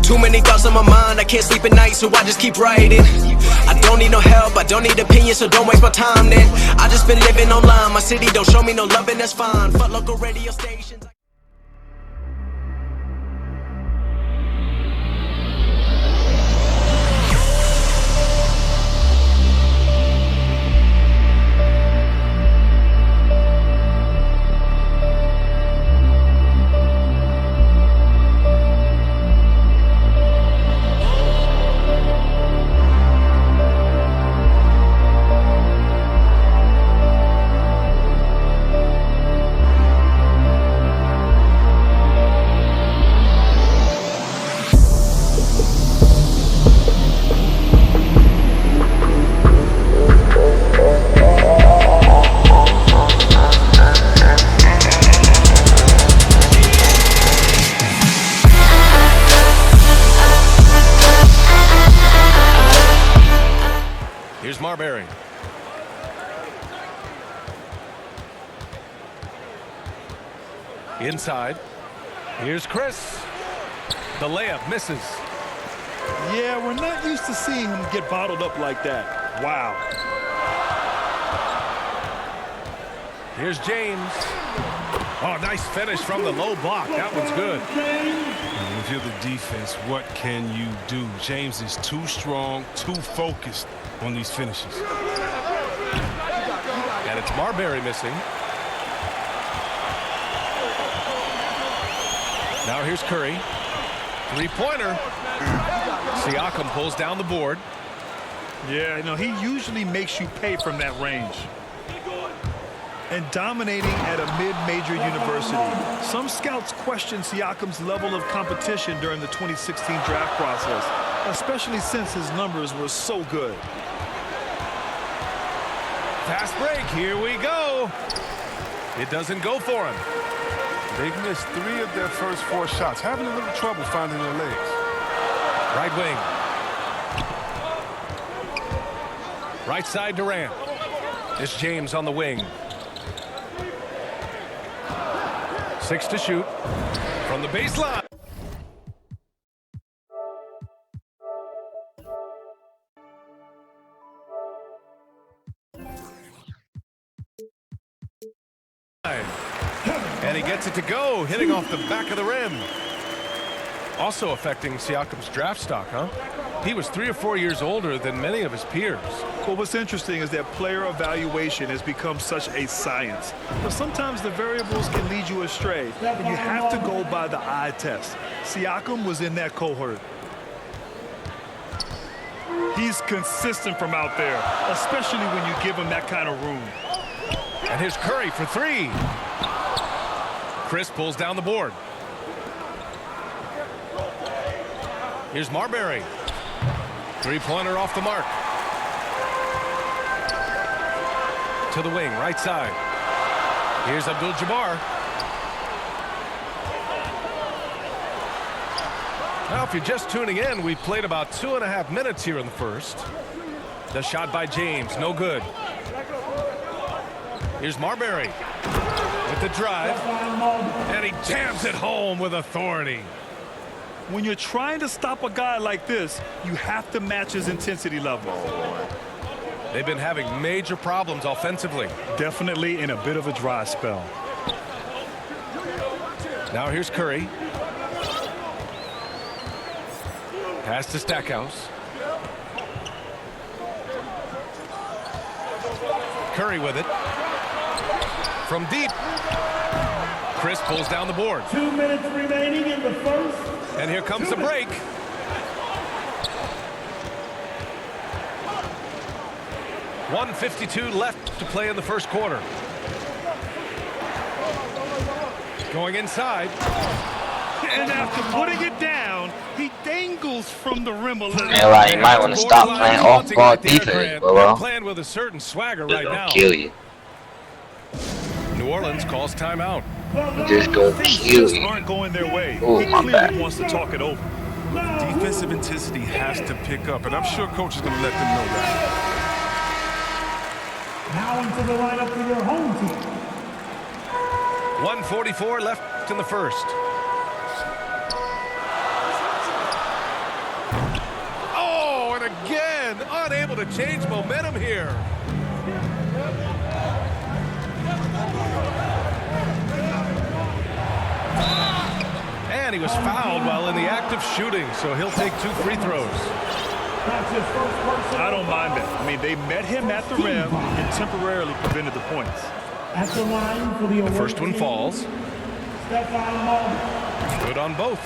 Too many thoughts on my mind, I can't sleep at night, so I just keep writing. I don't need no help, I don't need opinions, so don't waste my time then. I just been living online, my city don't show me no love and that's fine. Fuck local radio stations. Here's Marbury. Inside. Here's Chris. The layup misses. Yeah, we're not used to seeing him get bottled up like that. Wow. Here's James. Oh, nice finish from the low block. That one's good. If you're the defense, what can you do? James is too strong, too focused on these finishes. And it's Marbury missing. Now here's Curry. Three-pointer. Siakam pulls down the board. Yeah, he usually makes you pay from that range. And dominating at a mid-major university. Some scouts question Siakam's level of competition during the 2016 draft process, especially since his numbers were so good. Fast break, here we go. It doesn't go for him. They've missed 3 of their first 4 shots, having a little trouble finding their legs. Right wing. Right side Durant. It's James on the wing. 6 to shoot from the baseline. And he gets it to go, hitting off the back of the rim. Also affecting Siakam's draft stock, huh? He was 3 or 4 years older than many of his peers. Well, what's interesting is that player evaluation has become such a science. But sometimes the variables can lead you astray, and you have to go by the eye test. Siakam was in that cohort. He's consistent from out there, especially when you give him that kind of room. And here's Curry for 3. Chris pulls down the board. Here's Marbury. Three-pointer off the mark. To the wing, right side. Here's Abdul-Jabbar. Now, if you're just tuning in, we played about 2.5 minutes here in the first. The shot by James, no good. Here's Marbury with the drive. And he jams it home with authority. When you're trying to stop a guy like this, you have to match his intensity level. They've been having major problems offensively. Definitely in a bit of a dry spell. Now here's Curry. Pass to Stackhouse. Curry with it. From deep. Chris pulls down the board. 2 minutes remaining in the first. And here comes the break. .152 left to play in the first quarter. Going inside. And after putting it down, he dangles from the rim a little. Man, like, you might want to stop playing off-ball defense, bro. Playing with a certain swagger right now. Kill you. New Orleans calls timeout. Just gonna kill you. Aren't going their way. Oh, He my clearly bad. wants to talk it over. Defensive intensity has to pick up, and I'm sure coach is going to let them know that. Now into the lineup for your home team. 1:44 left in the first. again, unable to change momentum here. And he was fouled while in the act of shooting, so he'll take 2 free throws. I don't mind that. I mean, they met him at the rim and temporarily prevented the points. At the line for the First one falls. Good on both.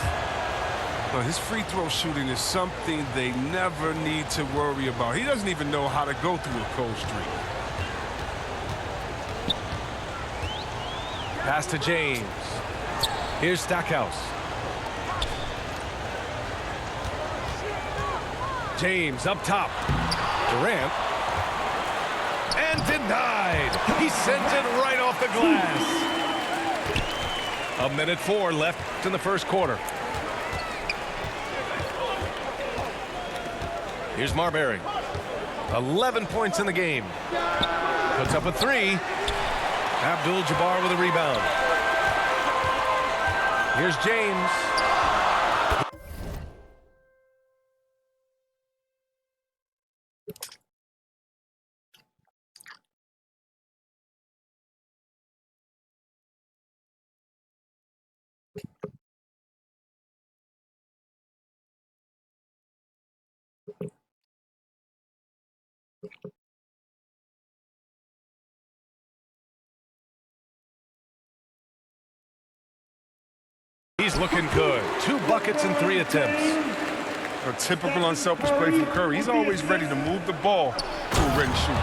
Well, his free throw shooting is something they never need to worry about. He doesn't even know how to go through a cold streak. Pass to James. Here's Stackhouse. James up top. Durant. And denied. He sends it right off the glass. 1:04 left in the first quarter. Here's Marbury. 11 points in the game. Puts up a 3. Abdul-Jabbar with a rebound. Here's James. He's looking good. 2 buckets and 3 attempts. A typical unselfish play from Curry. He's always ready to move the ball to a ready shoot.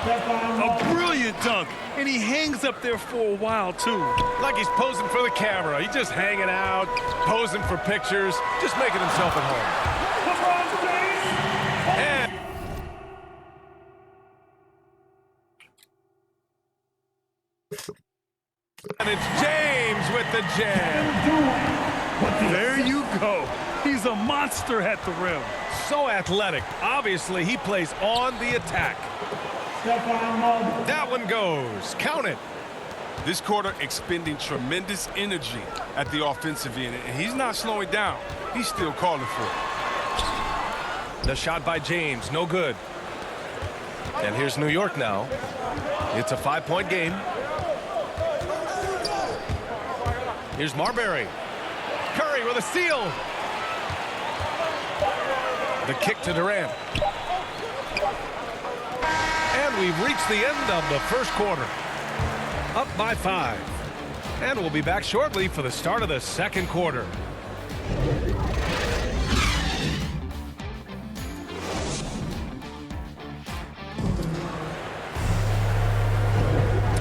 A brilliant dunk, and he hangs up there for a while, too. Like he's posing for the camera. He's just hanging out, posing for pictures, just making himself at home. And it's James with the jam. There you go. He's a monster at the rim. So athletic. Obviously, he plays on the attack. That one goes. Count it. This quarter expending tremendous energy at the offensive end, and he's not slowing down. He's still calling for it. The shot by James, no good. And here's New York now. It's a 5-point game. Here's Marbury. Curry with a steal. The kick to Durant. And we've reached the end of the first quarter. Up by 5. And we'll be back shortly for the start of the second quarter.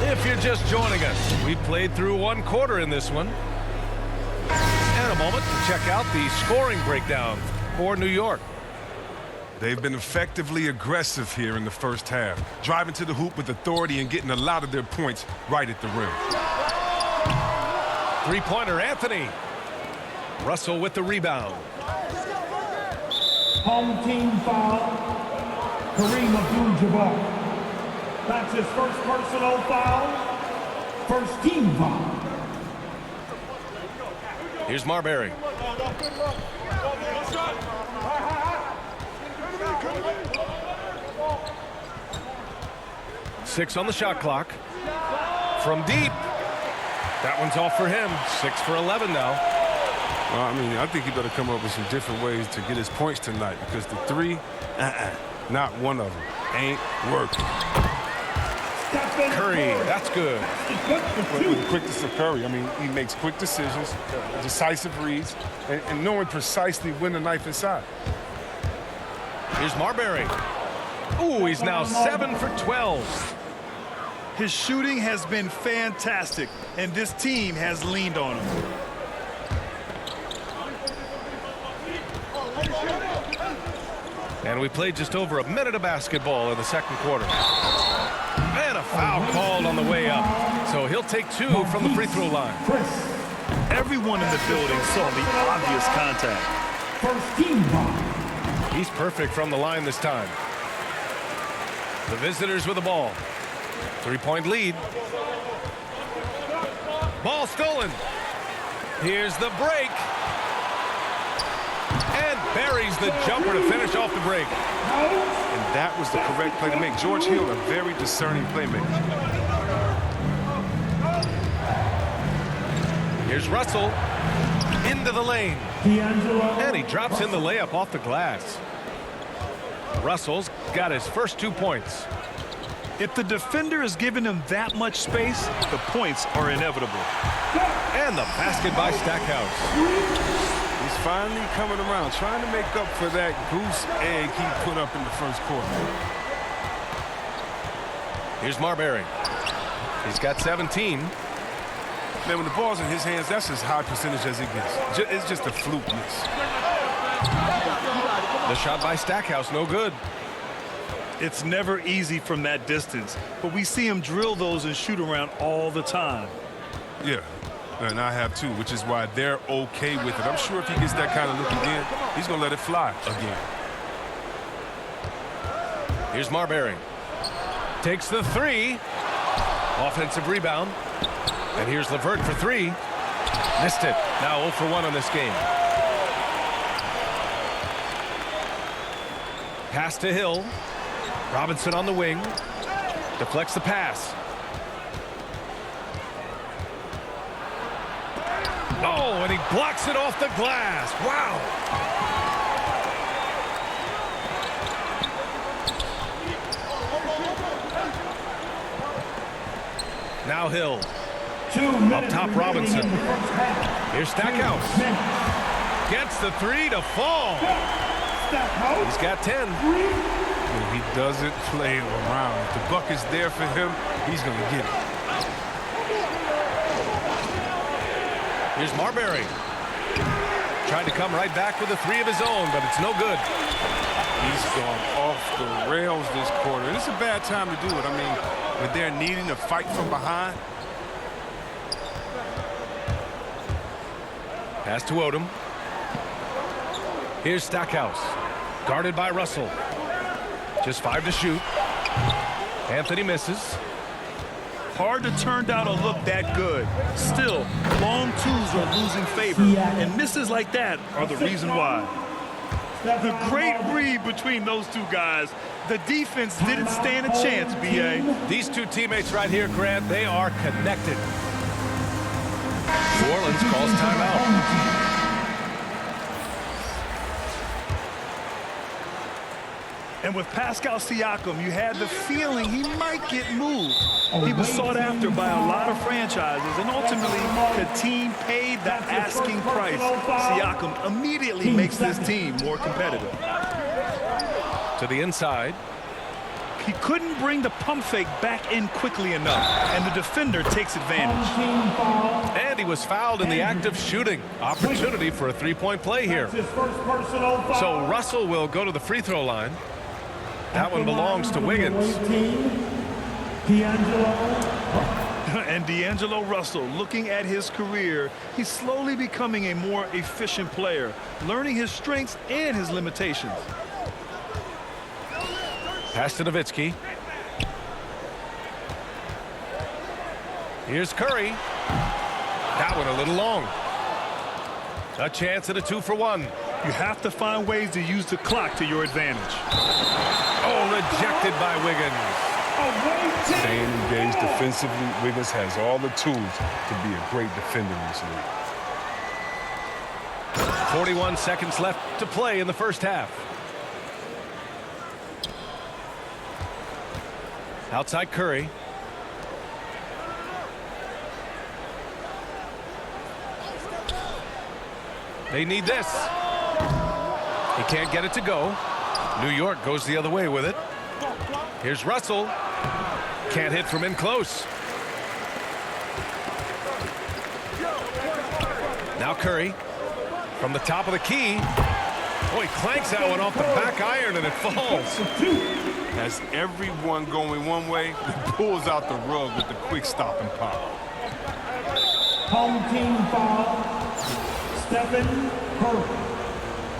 If you're just joining us, we played through 1 quarter in this one. And a moment to check out the scoring breakdown for New York. They've been effectively aggressive here in the first half, driving to the hoop with authority and getting a lot of their points right at the rim. 3-pointer Anthony. Russell with the rebound. Home team foul. Kareem Abdul-Jabbar. That's his first personal foul. First team foul. Here's Marbury. 6 on the shot clock. From deep. That one's off for him. 6 for 11 now. Well, I mean, I think he better come up with some different ways to get his points tonight, because the 3, not one of them. Ain't working. Curry, that's good. With the quickness of Curry, I mean, he makes quick decisions, decisive reads, and knowing precisely when to knife inside. Here's Marbury. Ooh, he's now 7 for 12. His shooting has been fantastic, and this team has leaned on him. And we played just over a minute of basketball in the second quarter. And a foul called on the way up. So he'll take 2 from the free throw line. Everyone in the building saw the obvious contact. First team foul. He's perfect from the line this time. The visitors with the ball. 3-point lead. Ball stolen. Here's the break. And buries the jumper to finish off the break. And that was the correct play to make. George Hill, a very discerning playmaker. Here's Russell into the lane. And he drops in the layup off the glass. Russell's got his first 2 points. If the defender is giving him that much space, the points are inevitable. And the basket by Stackhouse. He's finally coming around, trying to make up for that goose egg he put up in the first quarter. Here's Marbury. He's got 17. Man, when the ball's in his hands, that's as high percentage as it gets. It's just a fluke miss. The shot by Stackhouse, no good. It's never easy from that distance, but we see him drill those and shoot around all the time. Yeah, and I have too, which is why they're okay with it. I'm sure if he gets that kind of look again, he's going to let it fly again. Here's Marbury. Takes the 3. Offensive rebound. And here's Levert for 3. Missed it. Now 0 for 1 on this game. Pass to Hill. Robinson on the wing. Deflects the pass. Oh, and he blocks it off the glass. Wow. Now Hill. Up top, Robinson. Here's Stackhouse. Gets the 3 to fall. He's got 10. And he doesn't play around. If the buck is there for him, he's going to get it. Here's Marbury. Tried to come right back with a 3 of his own, but it's no good. He's gone off the rails this quarter. And it's a bad time to do it. I mean, when they're needing to fight from behind. Pass to Odom. Here's Stackhouse. Guarded by Russell. Just 5 to shoot. Anthony misses. Hard to turn down a look that good. Still, long twos are losing favor, and misses like that are the reason why. The great read between those two guys. The defense didn't stand a chance, B.A. These two teammates right here, Grant, they are connected. New Orleans calls timeout. And with Pascal Siakam, you had the feeling he might get moved. He was sought after by a lot of franchises, and ultimately the team paid the asking price. Siakam immediately makes this team more competitive. To the inside. He couldn't bring the pump fake back in quickly enough, and the defender takes advantage. And he was fouled in the act of shooting. Opportunity for a 3-point play here. So Russell will go to the free throw line. That one belongs to Wiggins. And D'Angelo Russell, looking at his career, he's slowly becoming a more efficient player, learning his strengths and his limitations. Pass to Nowitzki. Here's Curry. That one a little long. A chance at a 2 for 1. You have to find ways to use the clock to your advantage. Oh, rejected by Wiggins. Staying engaged defensively, Wiggins has all the tools to be a great defender in this league. 41 seconds left to play in the first half. Outside Curry. They need this. He can't get it to go. New York goes the other way with it. Here's Russell. Can't hit from in close. Now Curry from the top of the key. Boy, clanks that one off the back iron and it falls. Has everyone going one way, he pulls out the rug with the quick stop and pop. Home team foul. Stephen Curry.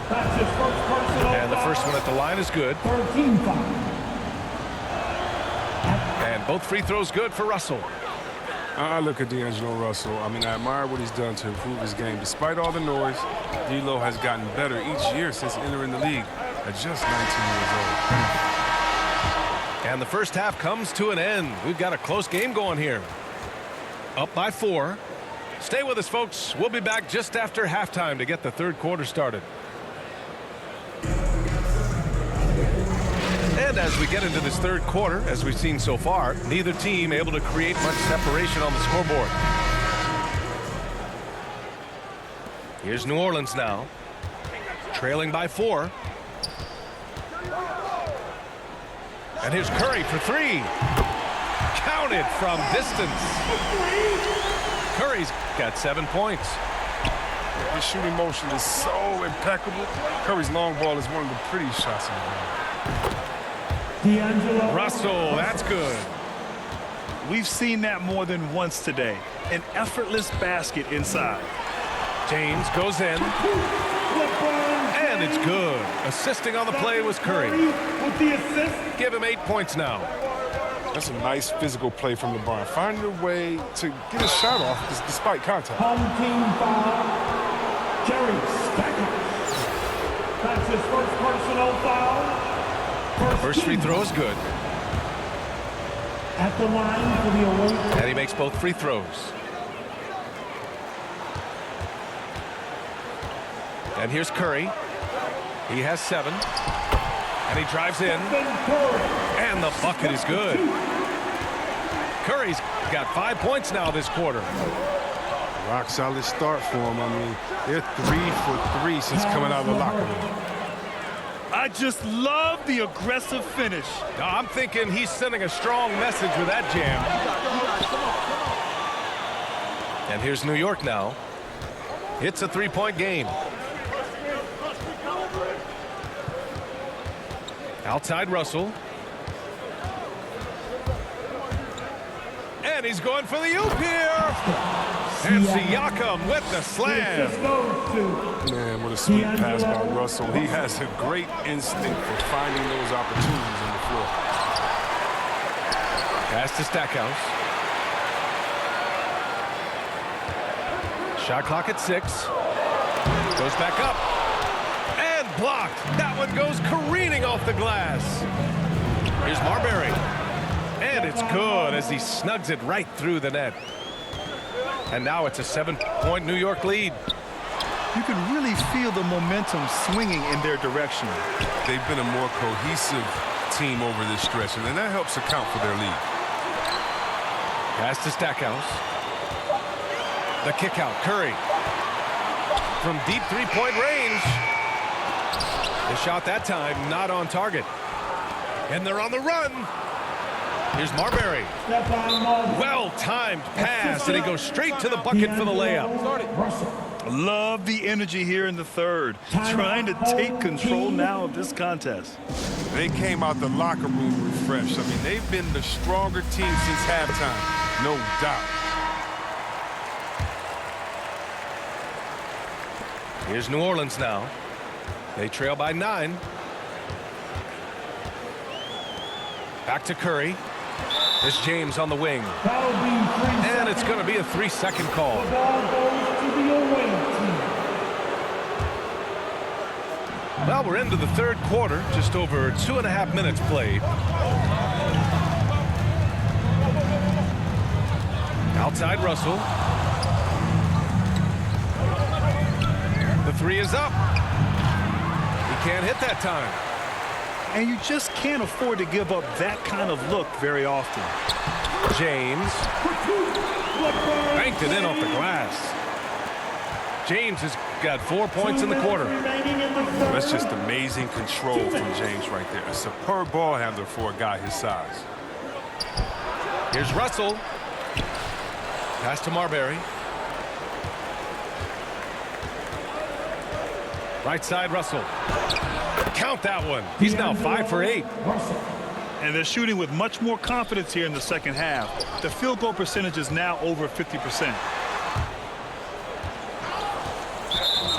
That's his first personal And the first one at the line is good. 13 foul. And both free throws good for Russell. I look at D'Angelo Russell. I mean, I admire what he's done to improve his game. Despite all the noise, D'Lo has gotten better each year since entering the league at just 19 years old. And the first half comes to an end. We've got a close game going here. Up by 4. Stay with us, folks. We'll be back just after halftime to get the third quarter started. And as we get into this third quarter, as we've seen so far, neither team able to create much separation on the scoreboard. Here's New Orleans now, trailing by 4. And here's Curry for 3. Counted from distance. Curry's got 7 points. His shooting motion is so impeccable. Curry's long ball is one of the prettiest shots in the game. D'Angelo Russell, that's good. We've seen that more than once today. An effortless basket inside. James goes in. And it's good. Assisting on the play was Curry. with the assist. Give him 8 points now. That's a nice physical play from LeBron. Finding a way to get a shot off despite contact. Home team foul. Jerry Stackhouse. That's his first personal foul. First free throw is good. At the line for the away. And he makes both free throws. And here's Curry. He has 7. And he drives in. And the bucket is good. Curry's got 5 points now this quarter. Rock solid start for him. I mean, they're 3 for 3 since coming out of the locker room. I just love the aggressive finish. Now, I'm thinking he's sending a strong message with that jam. And here's New York now. It's a 3-point game. Outside Russell. And he's going for the oop here. And Siakam with the slam. Man, what a sweet pass by Russell. He has a great instinct for finding those opportunities on the floor. Pass to Stackhouse. Shot clock at 6. Goes back up. And blocked. That one goes careening off the glass. Here's Marbury. And it's good as he snugs it right through the net. And now it's a 7-point New York lead. You can really feel the momentum swinging in their direction. They've been a more cohesive team over this stretch, and that helps account for their lead. Pass to Stackhouse. The kick out, Curry. From deep 3-point range. The shot that time not on target. And they're on the run. Here's Marbury. Well-timed pass, and he goes straight to the bucket for the layup. Love the energy here in the third. Trying to take control now of this contest. They came out the locker room refreshed. I mean, they've been the stronger team since halftime, no doubt. Here's New Orleans now. They trail by 9. Back to Curry. There's James on the wing. And it's going to be a 3-second call. Well, we're into the third quarter. Just over 2.5 minutes played. Outside Russell. The 3 is up. He can't hit that time. And you just can't afford to give up that kind of look very often. James. Banked it in off the glass. James has got 4 points in the quarter. That's just amazing control from James right there. A superb ball handler for a guy his size. Here's Russell. Pass to Marbury. Right side, Russell. Count that one. He's now 5 for 8. And they're shooting with much more confidence here in the second half. The field goal percentage is now over 50%.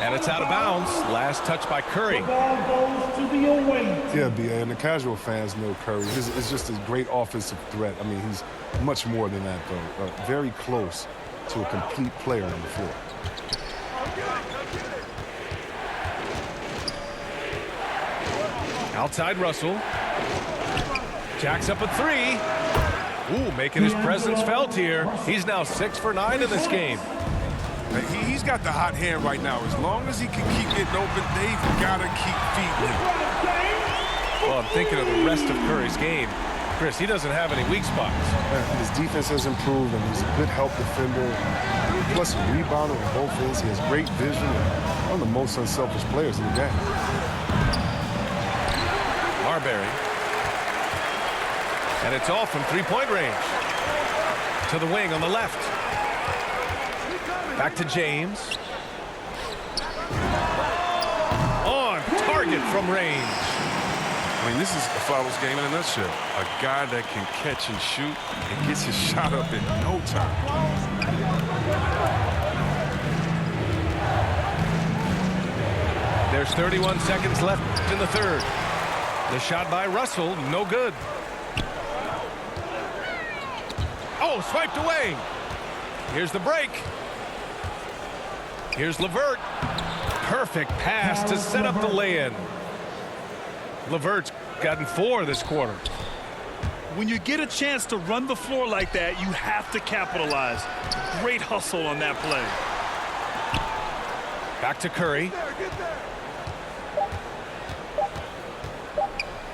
And it's out of bounds. Last touch by Curry. The ball goes to the away. Yeah, B.A., and the casual fans know Curry. It's just a great offensive threat. I mean, he's much more than that, though. Very close to a complete player on the floor. Outside Russell. Jacks up a three. Ooh, making his presence felt here. He's now 6 for 9 in this game. He's got the hot hand right now. As long as he can keep getting open, they've got to keep feeding him. Well, I'm thinking of the rest of Curry's game. Chris, he doesn't have any weak spots. His defense has improved, and he's a good help defender. Plus, a rebounder on both ends. He has great vision and one of the most unselfish players in the game. Marbury. And it's all from three-point range. To the wing on the left. Back to James. On target from range. I mean, this is a Follows game in a nutshell. A guy that can catch and shoot and gets his shot up in no time. There's 31 seconds left in the third. The shot by Russell, no good. Oh, swiped away. Here's the break. Here's LeVert. Perfect pass to set up the lay-in. LeVert's gotten 4 this quarter. When you get a chance to run the floor like that, you have to capitalize. Great hustle on that play. Back to Curry.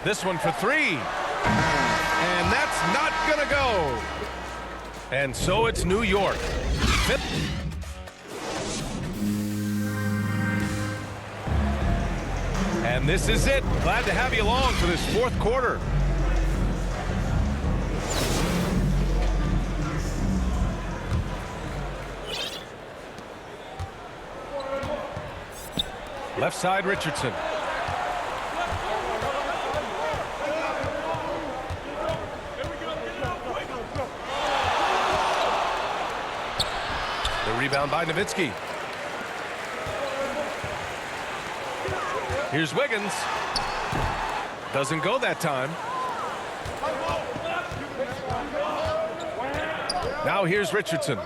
This one for 3. And that's not gonna go. And so it's New York. And this is it. Glad to have you along for this fourth quarter. Left side, Richardson. The rebound by Nowitzki. Here's Wiggins. Doesn't go that time. Now here's Richardson.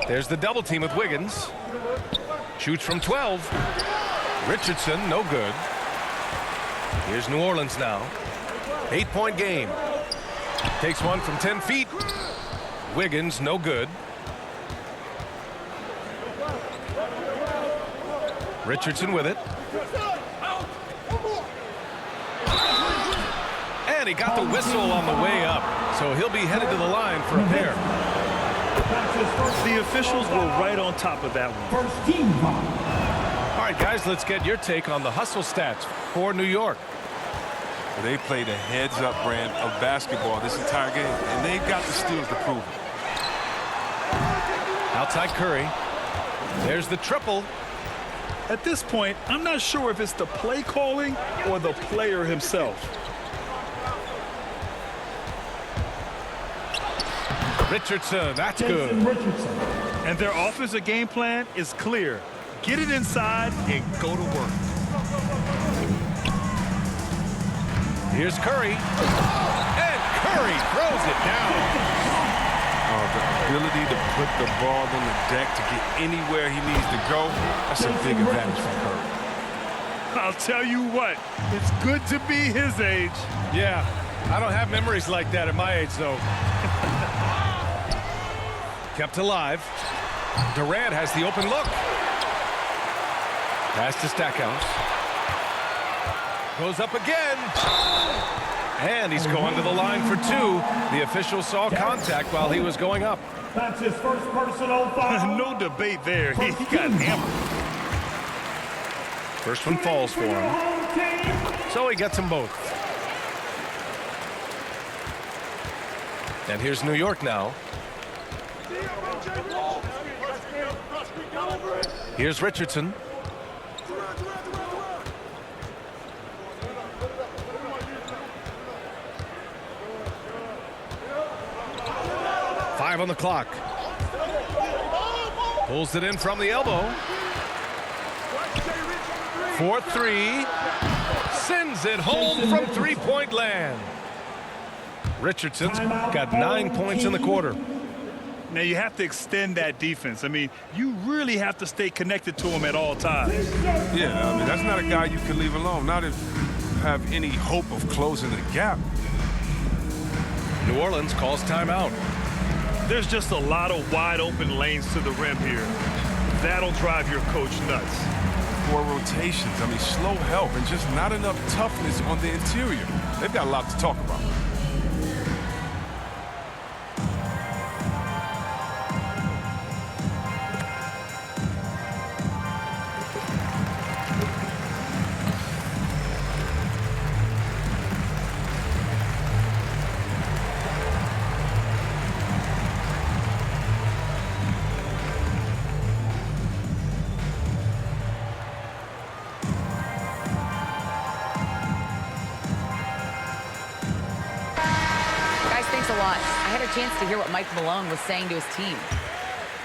There's the double team with Wiggins. Shoots from 12. Richardson, no good. Here's New Orleans now. 8-point game. Takes one from 10 feet. Wiggins, no good. Richardson with it. And he got the whistle on the way up. So he'll be headed to the line for a pair. The officials were right on top of that one. First team foul. All right, guys, let's get your take on the hustle stats for New York. They played a heads-up brand of basketball this entire game, and they've got the steals to prove it. Outside Curry. There's the triple. At this point, I'm not sure if it's the play calling or the player himself. Richardson, that's good. Richardson. And their offensive game plan is clear. Get it inside and go to work. Here's Curry. And Curry throws it down. The ability to put the ball on the deck to get anywhere he needs to go, that's a big advantage for Curry. I'll tell you what, it's good to be his age. Yeah, I don't have memories like that at my age, though. Kept alive. Durant has the open look. Pass to Stackhouse. Goes up again. And he's going to the line for 2. The official saw contact while he was going up. That's his first personal foul. No debate there. He got hammered. First one falls for him. So he gets them both. And here's New York now. Here's Richardson. On the clock. Pulls it in from the elbow. 4-3. Sends it home from three-point land. Richardson's got 9 points in the quarter. Now, you have to extend that defense. I mean, you really have to stay connected to him at all times. Yeah, I mean, that's not a guy you can leave alone. Not if you have any hope of closing the gap. New Orleans calls timeout. There's just a lot of wide open lanes to the rim here. That'll drive your coach nuts. 4 rotations. I mean, slow help and just not enough toughness on the interior. They've got a lot to talk about. Chance to hear what Mike Malone was saying to his team.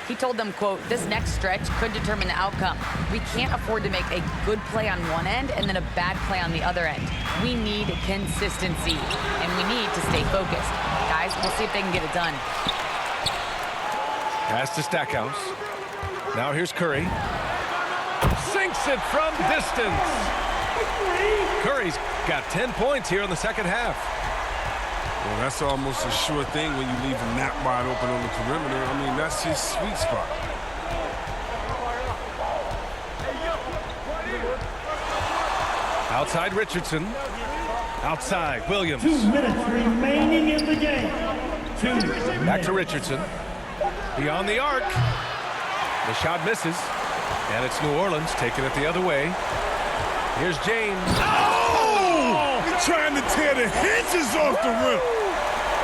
He told them, quote, "This next stretch could determine the outcome. We can't afford to make a good play on one end and then a bad play on the other end. We need consistency, and we need to stay focused. Guys, we'll see if they can get it done." Pass to Stackhouse. Now here's Curry. Sinks it from distance. Curry's got 10 points here in the second half. Well, that's almost a sure thing when you leave him that wide open on the perimeter. I mean, that's his sweet spot. Outside Richardson. Outside Williams. 2 minutes remaining in the game. Back to Richardson. Beyond the arc. The shot misses. And it's New Orleans taking it the other way. Here's James. Oh! Trying to tear the hinges off the rim.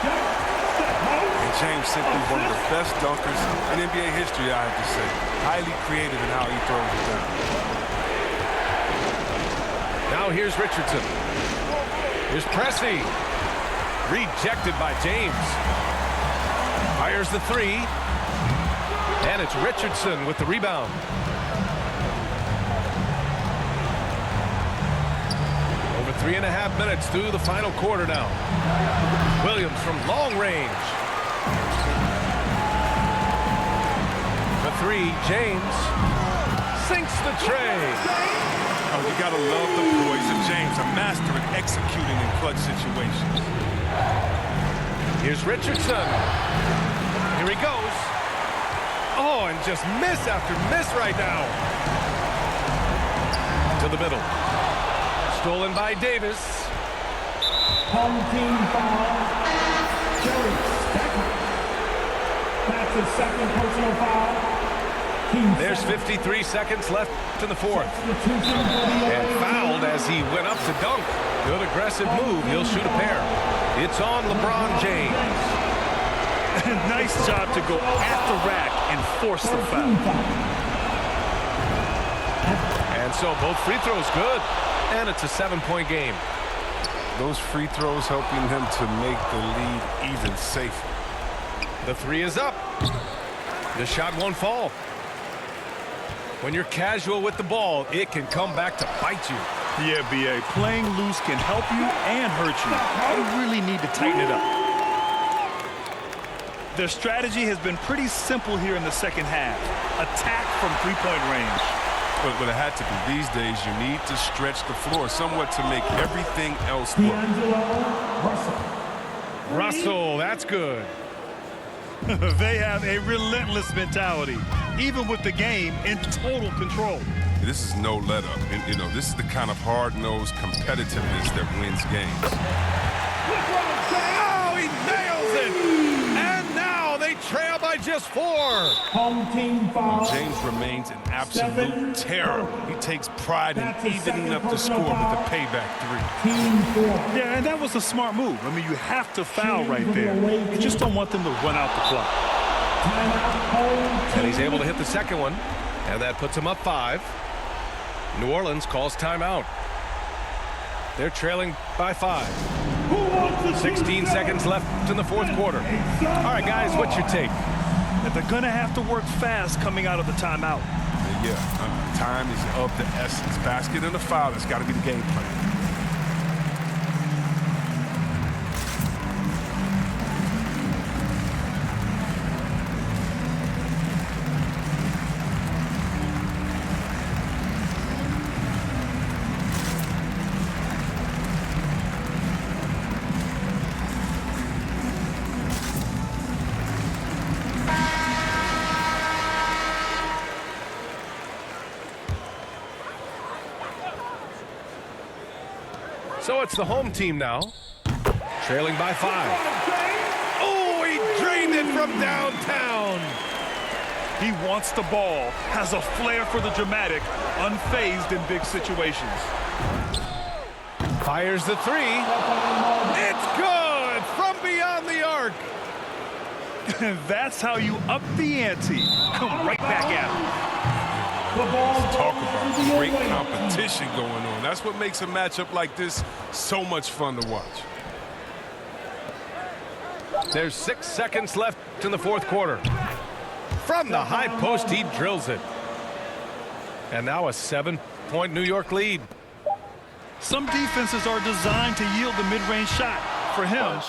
And James simply one of the best dunkers in NBA history, I have to say. Highly creative in how he throws it down. Now here's Richardson. Here's Pressey. Rejected by James. Fires the three. And it's Richardson with the rebound. Over 3.5 minutes through the final quarter now. Williams from long range. The three, James. Sinks the tray. Oh, you gotta love the poise of James, a master at executing in clutch situations. Here's Richardson. Here he goes. Oh, and just miss after miss right now. To the middle. Stolen by Davis. Home team foul. Jerry Stackhouse. That's his second personal foul. There's 53 seconds left in the fourth. And fouled as he went up to dunk. Good aggressive move. He'll shoot a pair. It's on LeBron James. Nice job to go at the rack and force the foul. And so both free throws good. And it's a 7-point game. Those free throws helping them to make the lead even safer. The three is up. The shot won't fall. When you're casual with the ball, it can come back to bite you. Yeah, B.A. Playing loose can help you and hurt you. You really need to tighten it up. Their strategy has been pretty simple here in the second half. Attack from three-point range. But it had to be. These days, you need to stretch the floor somewhat to make everything else work. Russell, that's good. They have a relentless mentality, even with the game in total control. This is no let-up. And, you know, this is the kind of hard-nosed competitiveness that wins games. Oh, he nails it! And now they trail by just 4. Home team foul. James remains an absolute terror. He takes pride in evening up the score with a payback 3. Yeah, and that was a smart move. I mean, you have to foul right there. You just don't want them to run out the clock. And he's able to hit the second one. And that puts him up 5. New Orleans calls timeout. They're trailing by 5. 16 seconds left in the fourth quarter. All right, guys, what's your take? And they're going to have to work fast coming out of the timeout. Yeah, time is of the essence. Basket and a foul, that's got to be the game plan. So it's the home team now, trailing by 5. Oh, he drained it from downtown. He wants the ball, has a flair for the dramatic, unfazed in big situations. Fires the 3. It's good from beyond the arc. That's how you up the ante. Come right back at him. Talk about great competition going on. That's what makes a matchup like this so much fun to watch. There's 6 seconds left in the fourth quarter. From the high post, he drills it. And now a 7-point New York lead. Some defenses are designed to yield the mid-range shot. For him,